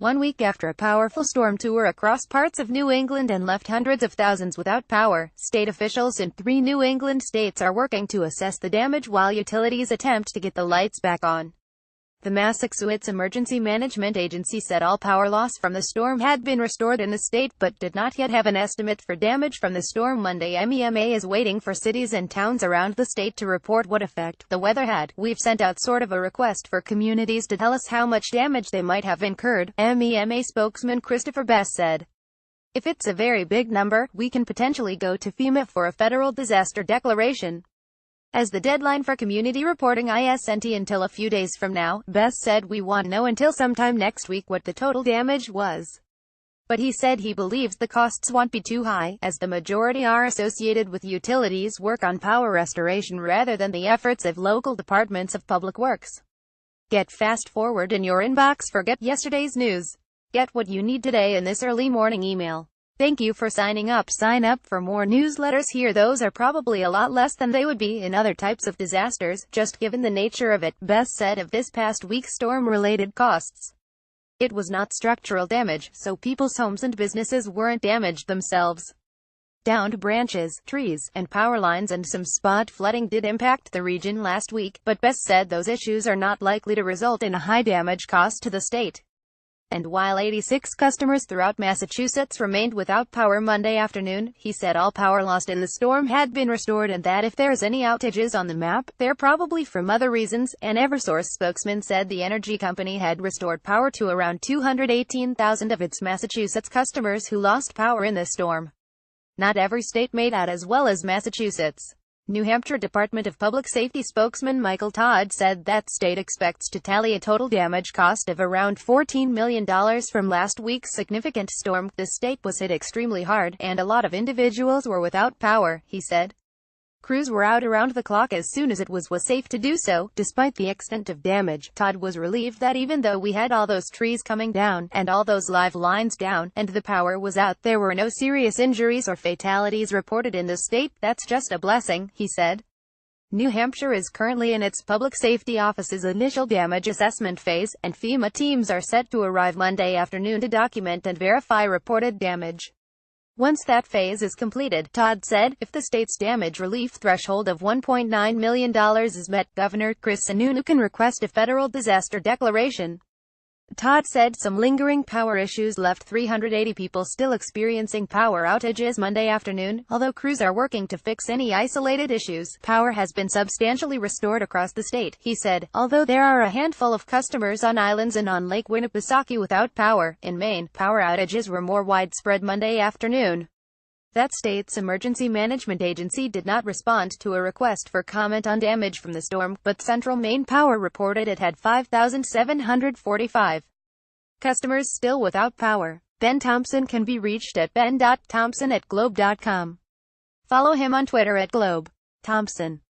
1 week after a powerful storm tore across parts of New England and left hundreds of thousands without power. State officials in 3 New England states are working to assess the damage while utilities attempt to get the lights back on. The Massachusetts Emergency Management Agency said all power loss from the storm had been restored in the state, but did not yet have an estimate for damage from the storm Monday. MEMA is waiting for cities and towns around the state to report what effect the weather had. We've sent out sort of a request for communities to tell us how much damage they might have incurred, MEMA spokesman Christopher Best said. If it's a very big number, we can potentially go to FEMA for a federal disaster declaration. As the deadline for community reporting isn't until a few days from now, Best said we won't know until sometime next week what the total damage was. But he said he believes the costs won't be too high, as the majority are associated with utilities work on power restoration rather than the efforts of local departments of public works. Get fast forward in your inbox. Forget yesterday's news. Get what you need today in this early morning email. Thank you for signing up. Sign up for more newsletters here. Those are probably a lot less than they would be in other types of disasters, just given the nature of it, Best said of this past week's storm-related costs. It was not structural damage, so people's homes and businesses weren't damaged themselves. Downed branches, trees, and power lines and some spot flooding did impact the region last week, but Best said those issues are not likely to result in a high damage cost to the state. And while 86 customers throughout Massachusetts remained without power Monday afternoon, he said all power lost in the storm had been restored and that if there's any outages on the map, they're probably from other reasons. An Eversource spokesman said the energy company had restored power to around 218,000 of its Massachusetts customers who lost power in the storm. Not every state made out as well as Massachusetts. New Hampshire Department of Public Safety spokesman Michael Todd said that state expects to tally a total damage cost of around $14 million from last week's significant storm. The state was hit extremely hard, and a lot of individuals were without power, he said. Crews were out around the clock as soon as it was safe to do so. Despite the extent of damage, Todd was relieved that even though we had all those trees coming down, and all those live lines down, and the power was out, there were no serious injuries or fatalities reported in the state. That's just a blessing, he said. New Hampshire is currently in its public safety office's initial damage assessment phase, and FEMA teams are set to arrive Monday afternoon to document and verify reported damage. Once that phase is completed, Todd said, if the state's damage relief threshold of $1.9 million is met, Governor Chris Sununu can request a federal disaster declaration. Todd said some lingering power issues left 380 people still experiencing power outages Monday afternoon. Although crews are working to fix any isolated issues, power has been substantially restored across the state, he said. Although there are a handful of customers on islands and on Lake Winnipesaukee without power, in Maine, power outages were more widespread Monday afternoon. That state's emergency management agency did not respond to a request for comment on damage from the storm, but Central Maine Power reported it had 5,745 customers still without power. Ben Thompson can be reached at ben.thompson@globe.com. Follow him on Twitter at Globe Thompson.